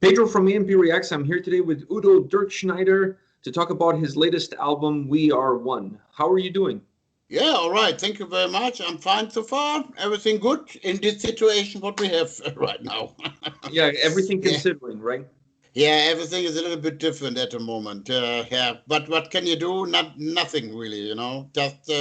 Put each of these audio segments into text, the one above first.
Pedro from A&P-REACTS. I'm here today with Udo Dirkschneider to talk about his latest album, We Are One. How are you doing? Yeah, all right. Thank you very much. I'm fine so far. Everything good in this situation, what we have right now. Yeah, everything Yeah, considering, right? yeah, everything is a little bit different at the moment. Yeah, but what can you do? Nothing really, Just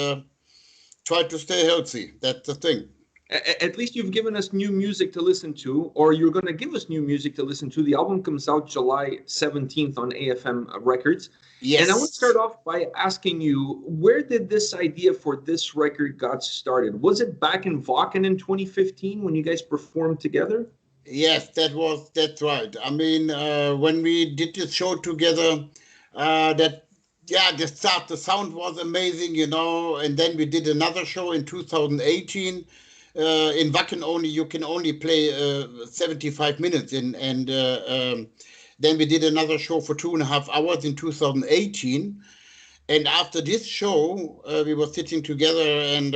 try to stay healthy. That's the thing. At least you've given us new music to listen to, or you're going to give us new music to listen to. The album comes out July 17th on AFM Records. And I want to start Yes. off by asking you, where did this idea for this record got started? Was it back in Wacken in 2015 when you guys performed together? Yes, that's right. I mean, when we did this show together, that yeah, the sound was amazing, and then we did another show in 2018. In Wacken only you can only play 75 minutes in, and then we did another show for 2.5 hours in 2018. And after this show, we were sitting together and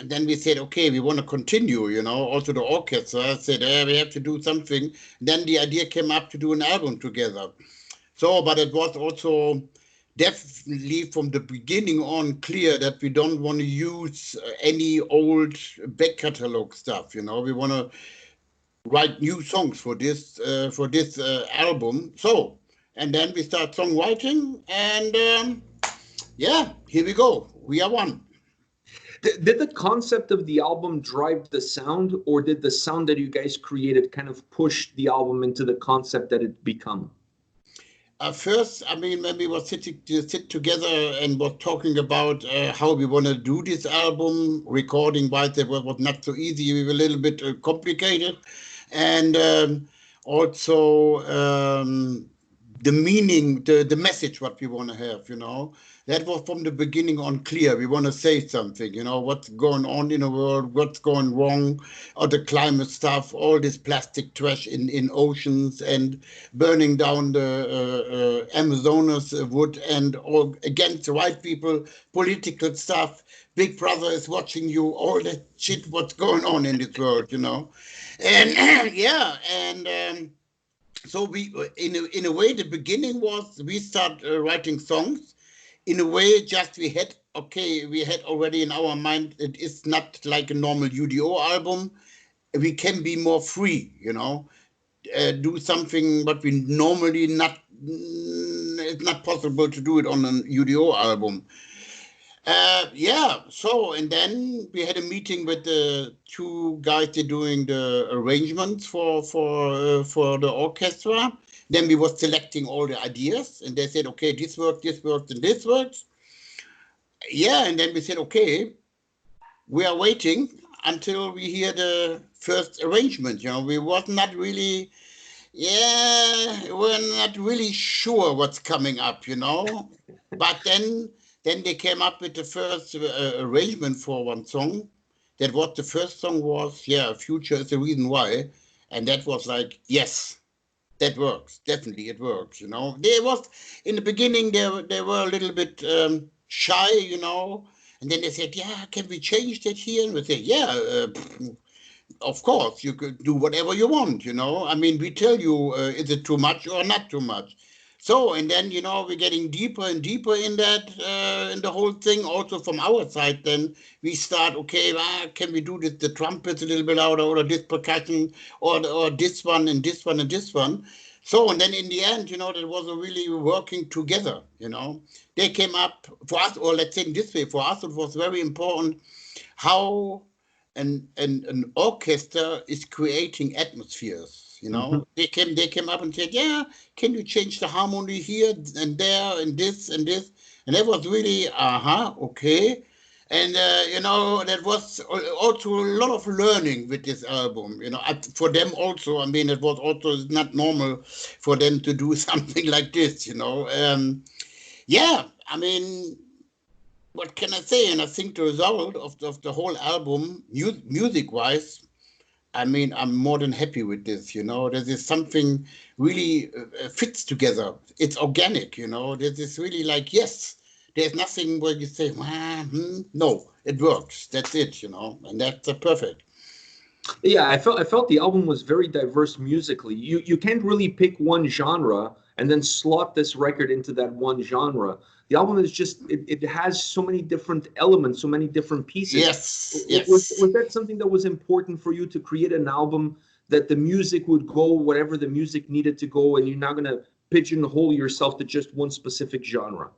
then we said, okay, we want to continue, also the orchestra said, we have to do something. Then the idea came up to do an album together. So, but it was also definitely from the beginning on clear that we don't want to use any old back catalog stuff, We want to write new songs for this album. So, and then we start songwriting and yeah, here we go. We are one. Did the concept of the album drive the sound, or did the sound that you guys created kind of push the album into the concept that it become? First, I mean, when we were sit together and were talking about how we want to do this album, recording-wise, it was not so easy. We were a little bit complicated. And also the meaning, the message, what we want to have, that was from the beginning on clear. We want to say something, what's going on in the world, what's going wrong, or the climate stuff, all this plastic trash in oceans and burning down the Amazonas wood and all against the white people, political stuff. Big Brother is watching you, all that shit, what's going on in this world, And yeah, and so we, in a way, the beginning was we start writing songs. In a way, just we had already in our mind, it is not like a normal UDO album. We can be more free, do something but we normally not. It's not possible to do it on an UDO album. Yeah, so, and then we had a meeting with the two guys that doing the arrangements for the orchestra. Then we were selecting all the ideas, and they said, okay, this works, and this works. Yeah, and then we said, okay, we are waiting until we hear the first arrangement. We was not really, we're not really sure what's coming up, But then they came up with the first arrangement for one song. That was the first song was, Future is the Reason Why. And that was like, yes, that works. Definitely it works, They was, in the beginning, they were a little bit shy, And then they said, yeah, can we change that here? And we said, yeah, of course, you could do whatever you want, I mean, we tell you, is it too much or not too much? So, and then, we're getting deeper and deeper in that, in the whole thing. Also from our side, then we start, okay, can we do this, the trumpets a little bit louder, or this percussion, or this one, and this one, and this one. So, and then in the end, that was really working together, They came up for us, or let's say it this way, for us, it was very important how an orchestra is creating atmospheres. Mhm. They came up and said, yeah, can you change the harmony here and there and this and this? And that was really, okay. And, that was also a lot of learning with this album, for them also. I mean, it was also not normal for them to do something like this, Yeah, I mean, what can I say? And I think the result of the whole album, music-wise, I mean, I'm more than happy with this, There is something really fits together. It's organic, This is really like, yes, there's nothing where you say, no, it works. That's it, And that's perfect. Yeah, I felt the album was very diverse musically. You can't really pick one genre and then slot this record into that one genre. The album is just it has so many different elements, so many different pieces. Yes, yes. Was that something that was important for you to create an album that the music would go whatever the music needed to go, and you're not gonna pigeonhole yourself to just one specific genre?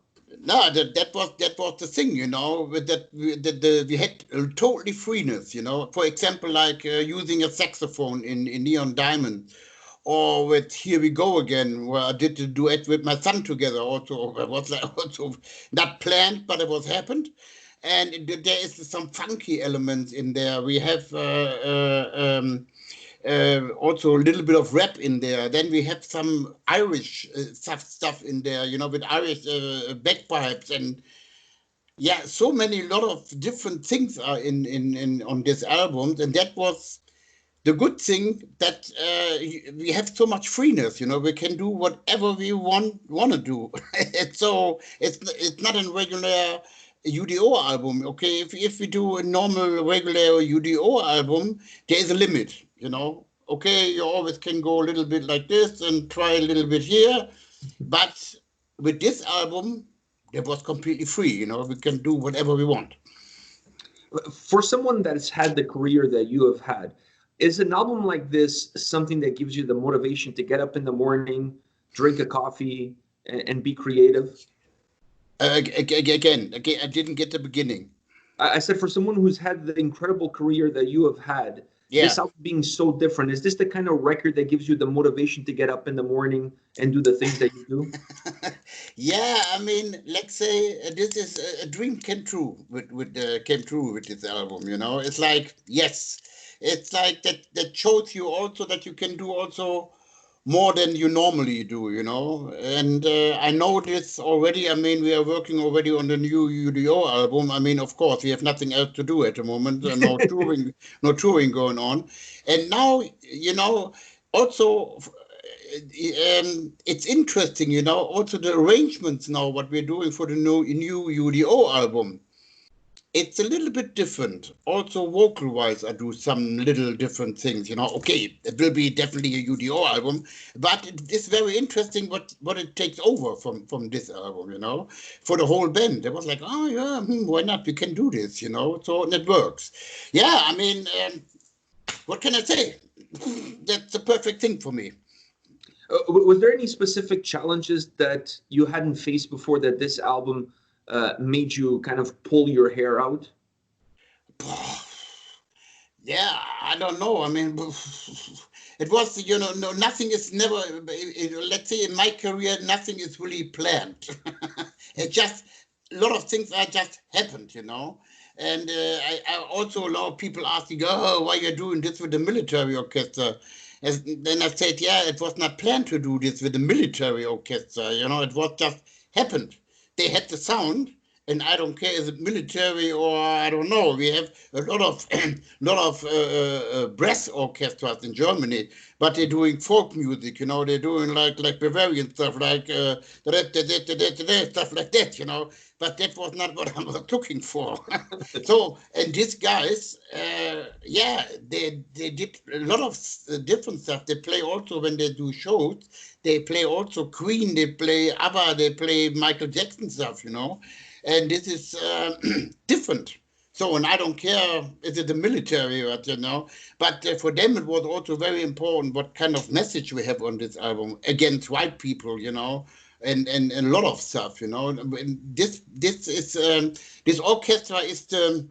No, that was the thing, with that we had totally freeness, For example, like using a saxophone in Neon Diamond, or with Here We Go Again, where I did the duet with my son together. Also, it was like also not planned, but it was happened. And there is some funky elements in there. We have also a little bit of rap in there. Then we have some Irish stuff in there, with Irish bagpipes, and yeah, so many lot of different things are in on this album, and that was the good thing, that we have so much freeness. We can do whatever we want to do. It's not a regular UDO album. Okay, if we do a normal regular UDO album, there is a limit. Okay, you always can go a little bit like this and try a little bit here, but with this album, it was completely free. We can do whatever we want. For someone that's had the career that you have had, is an album like this something that gives you the motivation to get up in the morning, drink a coffee, and be creative? Again, I didn't get the beginning. I said, for someone who's had the incredible career that you have had, this album being so different, is this the kind of record that gives you the motivation to get up in the morning and do the things that you do? Yeah, I mean, let's say this is a dream came true came true with this album. It's like, yes, it's like that shows you also that you can do also more than you normally do. And I know this already. I mean, we are working already on the new UDO album. I mean, of course, we have nothing else to do at the moment. No touring, no touring going on. And now, also it's interesting, also the arrangements now, what we're doing for the new UDO album. It's a little bit different. Also, vocal-wise, I do some little different things. Okay, it will be definitely a UDO album, but it's very interesting what it takes over from this album. For the whole band. It was like, oh yeah, why not? We can do this, So and it works. Yeah, I mean, what can I say? That's the perfect thing for me. Was there any specific challenges that you hadn't faced before that this album made you kind of pull your hair out? Yeah, I don't know. I mean, it was, no, nothing is never, let's say in my career, nothing is really planned. It just, a lot of things are just happened. And I also, a lot of people asking, oh, why you're doing this with the military orchestra? Then I said, yeah, it was not planned to do this with the military orchestra. It was just happened. They had the sound, and I don't care is it military or I don't know. We have a lot of brass orchestras in Germany, but they're doing folk music. They're doing like Bavarian stuff, like stuff like that. But that was not what I was looking for. So, and these guys, yeah, they did a lot of different stuff. They play also when they do shows. They play also Queen. They play ABBA. They play Michael Jackson stuff. And this is different. So, and I don't care, is it the military or but for them it was also very important what kind of message we have on this album against white people, and a lot of stuff, And this is this orchestra is the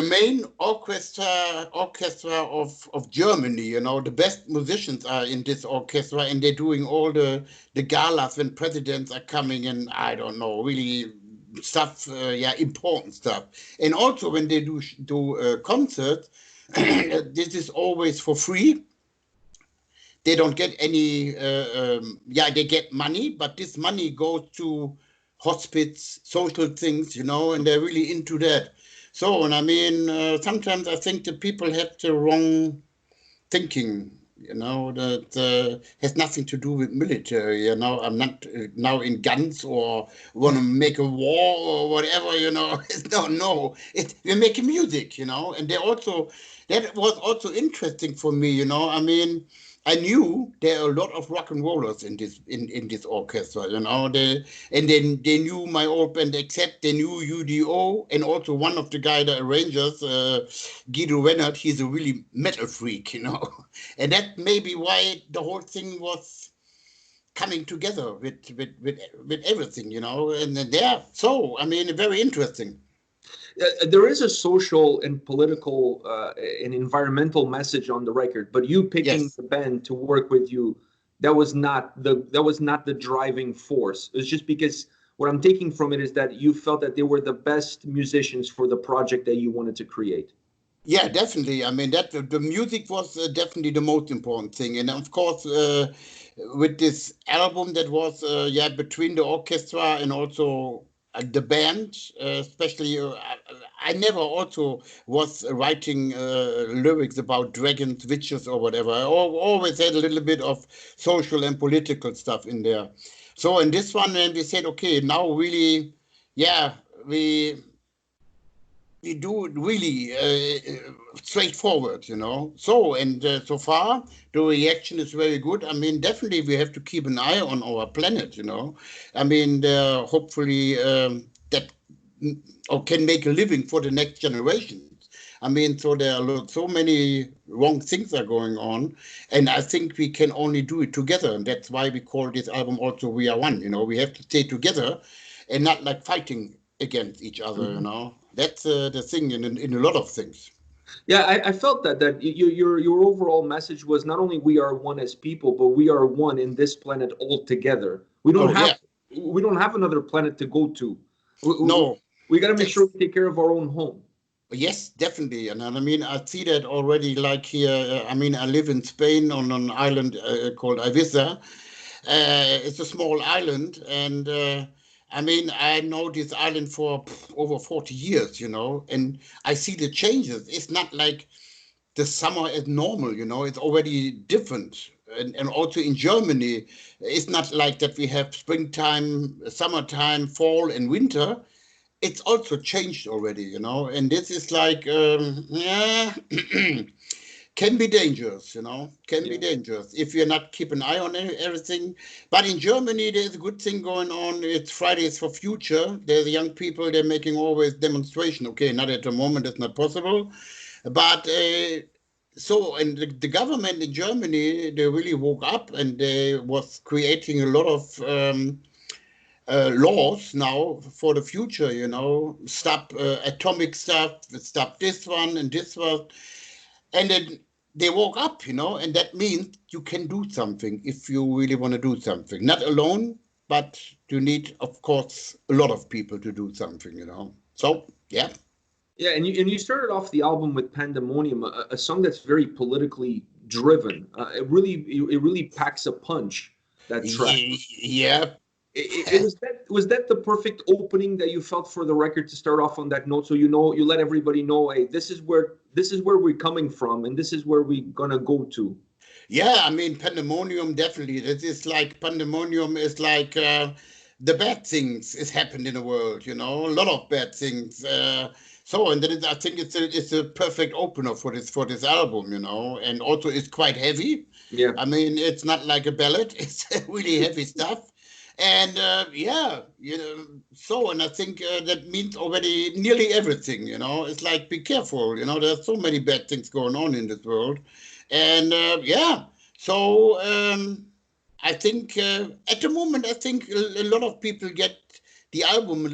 main orchestra of Germany. The best musicians are in this orchestra, and they're doing all the galas when presidents are coming, and I don't know, really stuff, important stuff. And also when they do concerts, this is always for free. They don't get any, they get money, but this money goes to hospice, social things, and they're really into that. So, and I mean, sometimes I think the people have the wrong thinking, you know, that has nothing to do with military, you know. I'm not now in guns or want to make a war or whatever, you know. No. We're making music, you know, and that was also interesting for me, you know. I mean, I knew there are a lot of rock and rollers in this orchestra, you know. And then they knew my old band, except they knew UDO, and also one of the the arrangers, Guido Rennert. He's a really metal freak, you know, and that may be why the whole thing was coming together with everything, you know. And yeah, so I mean, very interesting. There is a social and political and environmental message on the record, but you picking Yes. the band to work with you, that was not the driving force. It's just because what I'm taking from it is that you felt that they were the best musicians for the project that you wanted to create. Yeah, definitely. I mean, that the music was definitely the most important thing, and of course, with this album that was yeah, between the orchestra and also the band, especially. I never also was writing lyrics about dragons, witches, or whatever. I always had a little bit of social and political stuff in there. So in this one, when we said, okay, now really, yeah, we do it really straightforward, you know. So, and so far, the reaction is very good. I mean, definitely we have to keep an eye on our planet, you know. I mean, hopefully that or can make a living for the next generations. I mean, so there are so many wrong things are going on, and I think we can only do it together, and that's why we call this album also "We Are One." You know, we have to stay together, and not like fighting against each other. You Mhm. know, that's the thing in a lot of things. Yeah, I felt that your overall message was not only we are one as people, but we are one in this planet all together. We don't Oh have yeah, we don't have another planet to go to. We, no, we got to make sure that's we take care of our own home. yes, definitely. And I mean, I see that already. Like here, I mean, I live in Spain on an island called Ibiza. It's a small island, and I mean, I know this island for over 40 years, you know, and I see the changes. It's not like the summer is normal, you know, it's already different. And also in Germany, it's not like that we have springtime, summertime, fall, and winter. It's also changed already, you know, and this is like, yeah, can be dangerous, you know, can be Yeah. dangerous if you're not keep an eye on everything. But in Germany, there's a good thing going on. It's Fridays for Future. There's young people, they're making always demonstration. Okay, not at the moment, it's not possible. But so, and the government in Germany, they really woke up and they was creating a lot of laws now for the future, you know, stop atomic stuff, stop this one and this one. And then they woke up, you know, and that means you can do something if you really want to do something. Not alone, but you need, of course, a lot of people to do something, you know. So, yeah. Yeah, and you started off the album with Pandemonium, a song that's very politically driven. It really packs a punch. That track. Yeah. It was that the perfect opening that you felt for the record to start off on that note, so you let everybody know, hey, this is where we're coming from, and this is where we're gonna go to. Yeah, I mean, pandemonium definitely. This is like pandemonium is like the bad things is happened in the world. You know, a lot of bad things. So, and then I think it's a perfect opener for this album. You know, and also it's quite heavy. Yeah. I mean, it's not like a ballad. It's really heavy stuff. And yeah, you know, so and I think that means already nearly everything. You know, it's like be careful. You know, there's so many bad things going on in this world, and yeah, so I think at the moment, I think a lot of people get the album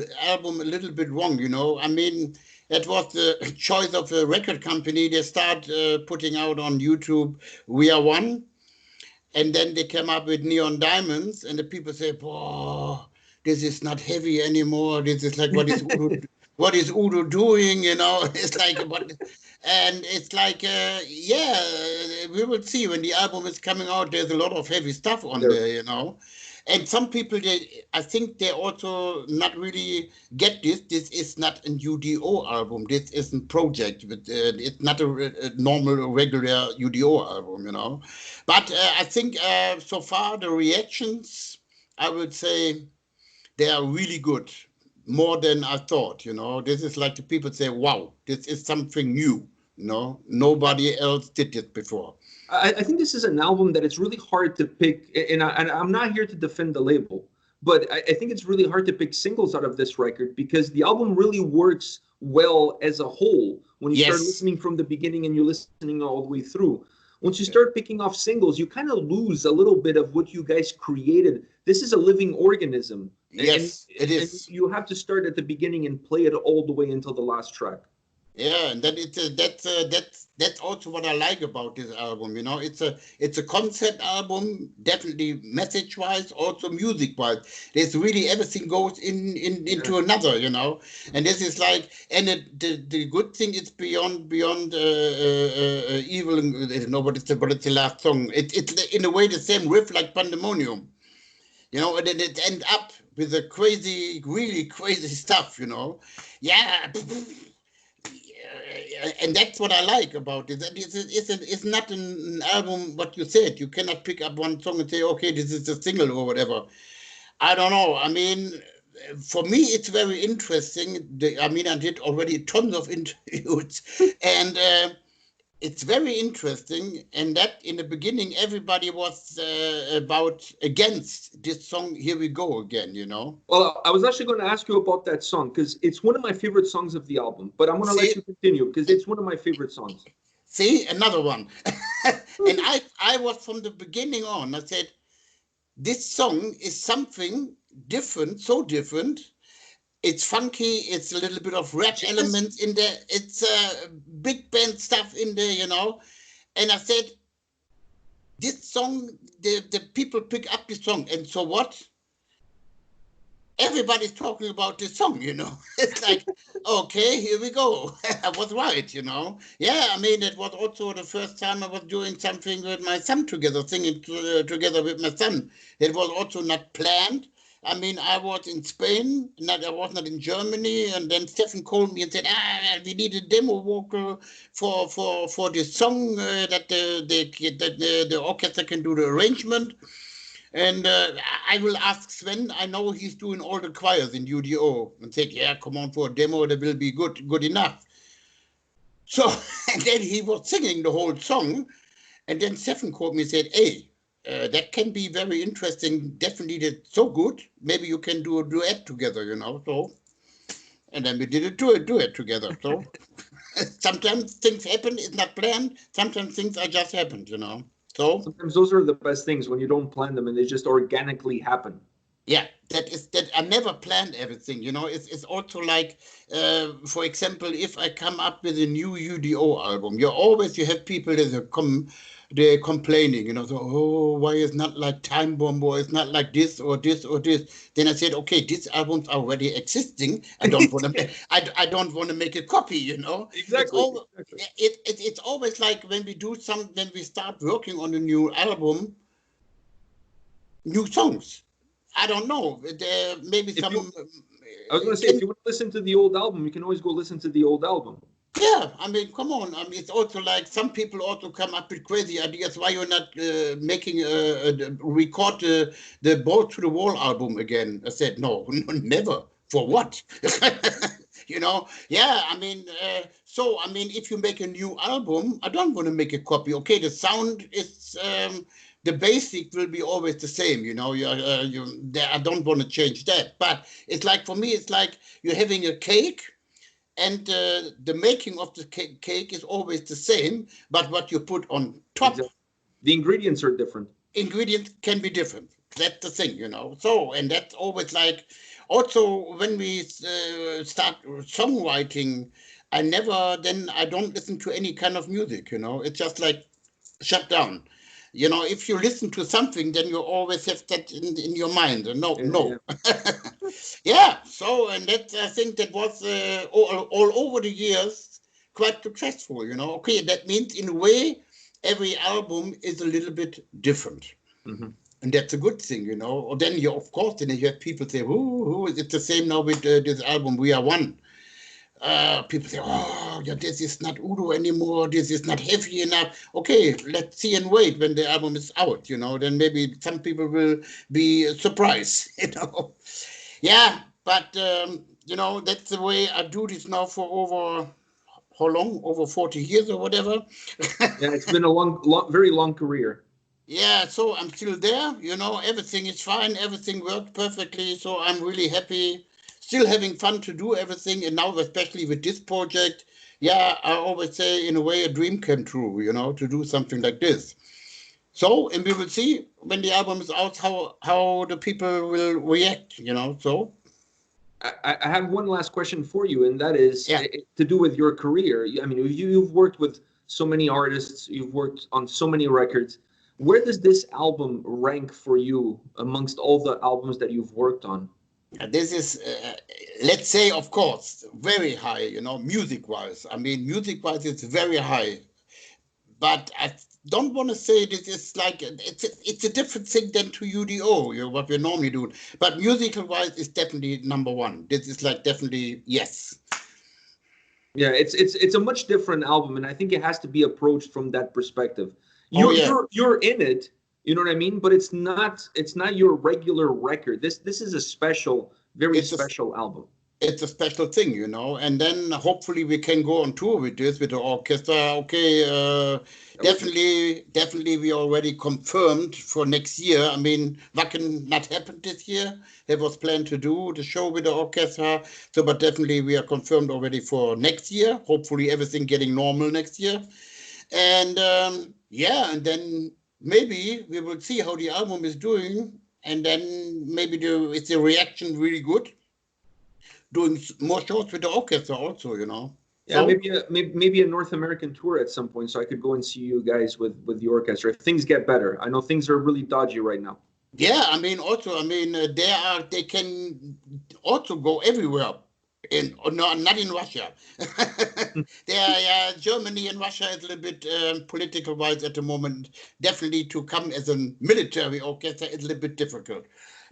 a little bit wrong. You know, I mean, that was the choice of a record company. They start putting out on YouTube, "We Are One," and then they came up with Neon Diamonds, and the people say, "Whoa, this is not heavy anymore. This is like what is Udo doing?" You know, it's like what, and it's like yeah, we will see when the album is coming out. There's a lot of heavy stuff on There. there, you know, And some people, I think they also not really get this. This is not an UDO album. This is a project. But, it's not a normal, regular UDO album, you know. But I think so far the reactions, I would say, they are really good. More than I thought, you know. This is like the people say, wow, this is something new. You know, nobody else did this before. I think this is an album that it's really hard to pick, and I'm not here to defend the label, but I think it's really hard to pick singles out of this record because the album really works well as a whole when you start Yes. listening from the beginning and you're listening all the way through. Once you start picking off singles, you kind of lose a little bit of what you guys created. This is a living organism. Yes, it And is. you have to start at the beginning and play it all the way until the last track. Yeah, and that's also what I like about this album. You know, it's a concept album, definitely message wise, also music wise. There's really everything goes into another. You know, and this is like, and the good thing is beyond evil. I don't know what it's the last song. It's in a way the same riff like Pandemonium. You know, and then it ends up with a crazy, really crazy stuff. You know, yeah. And that's what I like about it. It's not an album, what you said. You cannot pick up one song and say, okay, this is a single or whatever. I don't know. I mean, for me, it's very interesting. I mean, I did already tons of interviews, and it's very interesting. And that in the beginning, everybody was against this song. Here we go again, you know. Well, I was actually going to ask you about that song because it's one of my favorite songs of the album, but I'm going to let you continue because it's one of my favorite songs. See, another one. And I was from the beginning on, I said, this song is something different, so different. It's funky. It's a little bit of rap elements in there. It's big band stuff in there, you know. And I said, this song, the people pick up this song. And so what? Everybody's talking about this song, you know. It's like, okay, here we go. I was right, you know. Yeah, I mean, it was also the first time I was doing something with my son together, singing together with my son. It was also not planned. I mean, I was in Spain, I was not in Germany, and then Stefan called me and said, we need a demo vocal for this song that the orchestra can do the arrangement. And I will ask Sven. I know he's doing all the choirs in UDO, and said, yeah, come on for a demo, that will be good enough. So, and then he was singing the whole song, and then Stefan called me and said, hey, that can be very interesting. Definitely, that's so good. Maybe you can do a duet together, you know. So, and then we did a duet together. So, sometimes things happen. It's not planned. Sometimes things are just happened, you know. So sometimes those are the best things when you don't plan them and they just organically happen. Yeah, that I never planned everything, you know. It's also like, for example, if I come up with a new UDO album, you have people that they're complaining, you know, so, oh, why is not like Time Bomb, or it's not like this or this or this. Then I said, okay, these albums are already existing. I don't want to I don't want to make a copy, you know. Exactly. It's always like when we start working on a new album, new songs. I don't know. Maybe I some. I was going to say, if you want to listen to the old album, you can always go listen to the old album. Yeah, I mean, come on. I mean, it's also like some people also come up with crazy ideas. Why you're not making record the Ball to the Wall album again? I said, no, never. For what? You know? Yeah, I mean, so I mean, if you make a new album, I don't want to make a copy. Okay, the sound is. The basic will be always the same, you know. I don't want to change that, but it's like, for me, it's like you're having a cake, and the making of the cake is always the same, but what you put on top, exactly. The ingredients are different. Ingredients can be different. That's the thing, you know. So, and that's always like, also when we start songwriting, I don't listen to any kind of music, you know. It's just like shut down. You know, if you listen to something, then you always have that in your mind. No. Yeah. So, and that, I think that was all over the years quite successful. You know, okay, that means in a way every album is a little bit different. Mm-hmm. And that's a good thing, you know. Or then you, of course, then you have people say, who is it the same now with this album, We Are One? People say, oh, yeah, this is not Udo anymore. This is not heavy enough. Okay, let's see and wait when the album is out, you know. Then maybe some people will be surprised, you know. Yeah, but, you know, that's the way I do this now for over, how long? Over 40 years or whatever. Yeah, it's been a very long career. Yeah, so I'm still there, you know, everything is fine, everything worked perfectly, so I'm really happy, still having fun to do everything, and now especially with this project, yeah, I always say in a way a dream came true, you know, to do something like this. So, and we will see when the album is out how the people will react, you know, so. I have one last question for you, and that is Yeah. to do with your career. I mean, you've worked with so many artists, you've worked on so many records. Where does this album rank for you amongst all the albums that you've worked on? This is, let's say, of course, very high, you know, music-wise. I mean, music-wise, it's very high. But I don't want to say this is like it's a different thing than to UDO, you know, what we normally do. But musical wise, it's definitely number one. This is like definitely yes. Yeah, it's a much different album, and I think it has to be approached from that perspective. Oh yeah, You're in it, you know what I mean? But it's not your regular record. This is a special, very it's a special album. it's a special thing, you know. And then hopefully we can go on tour with this with the orchestra. Okay, definitely we already confirmed for next year. I mean, Wacken not happened this year. It was planned to do the show with the orchestra. So, but definitely we are confirmed already for next year. Hopefully everything getting normal next year. And yeah, and then maybe we will see how the album is doing. And then maybe is the reaction really good? Doing more shows with the orchestra also, you know. Yeah, So maybe a North American tour at some point, so I could go and see you guys with the orchestra if things get better. I know things are really dodgy right now. yeah, I mean also, I mean they can also go everywhere. In no, not in Russia. Yeah, Germany and Russia is a little bit political wise at the moment. Definitely to come as a military orchestra is a little bit difficult.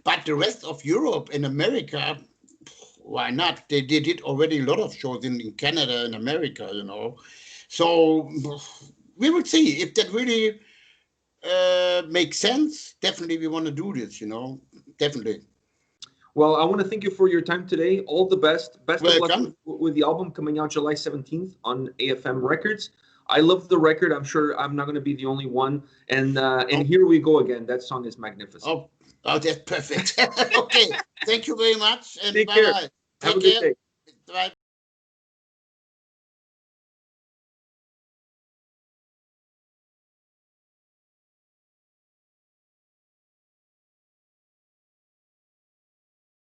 But the rest of Europe and America, why not? They did already a lot of shows in Canada and America, you know. So we will see if that really makes sense. Definitely, we want to do this, you know. Definitely. Well, I want to thank you for your time today. All the best. Best of luck Welcome. with the album coming out July 17th on AFM Records. I love the record. I'm sure I'm not going to be the only one. And Oh, here we go again. That song is magnificent. oh, that's perfect. Okay. Thank you very much, and Take bye care. bye. Have Take a good care. day. Bye.